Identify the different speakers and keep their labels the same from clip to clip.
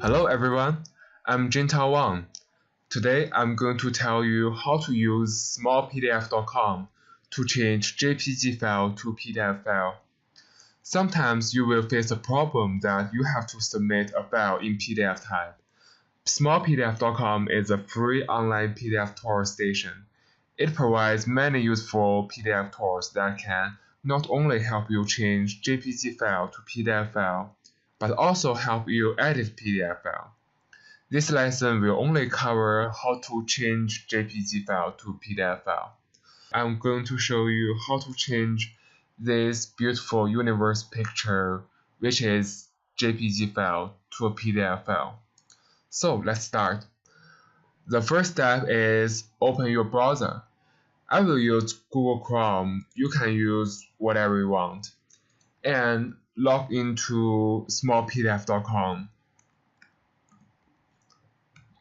Speaker 1: Hello everyone, I'm Jintao Wang. Today I'm going to tell you how to use smallpdf.com to change JPG file to PDF file. Sometimes you will face a problem that you have to submit a file in PDF type. Smallpdf.com is a free online PDF tour station. It provides many useful PDF tours that can not only help you change JPG file to PDF file, but also help you edit PDF file. This lesson will only cover how to change JPG file to PDF file. I'm going to show you how to change this beautiful universe picture, which is JPG file, to a PDF file. So let's start. The first step is open your browser. I will use Google Chrome. You can use whatever you want. And log into smallpdf.com.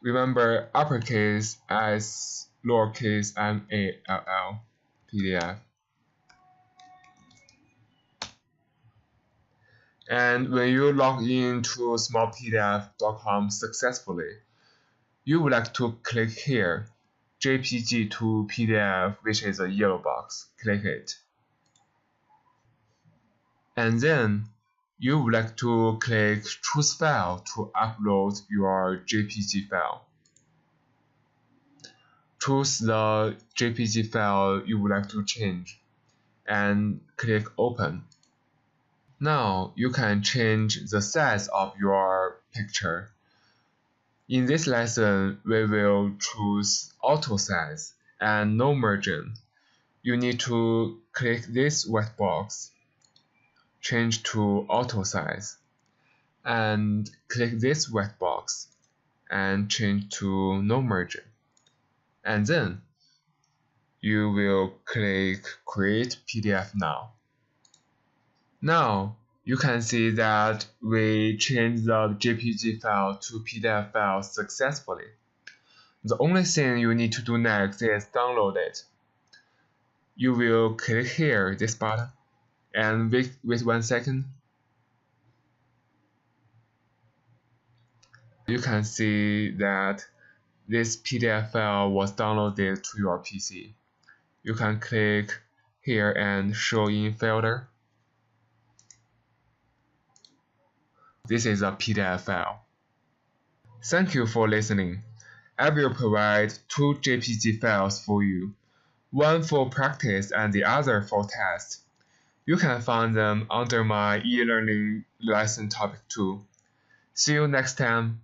Speaker 1: Remember uppercase S, lowercase m-a-l-l, PDF. And when you log into smallpdf.com successfully, you would like to click here, JPG to PDF, which is a yellow box. Click it. And then you would like to click Choose File to upload your JPG file. Choose the JPG file you would like to change and click Open. Now you can change the size of your picture. In this lesson, we will choose auto size and no margin. You need to click this white box, change to auto size, and click this white box and change to no margin. And then you will click Create PDF Now. Now you can see that we changed the JPG file to PDF file successfully. The only thing you need to do next is download it. You will click here, this button, and wait 1 second. You can see that this PDF file was downloaded to your PC. You can click here and show in folder. This is a PDF file. Thank you for listening. I will provide 2 JPG files for you, one for practice and the other for test. You can find them under my e-learning lesson topic 2. See you next time.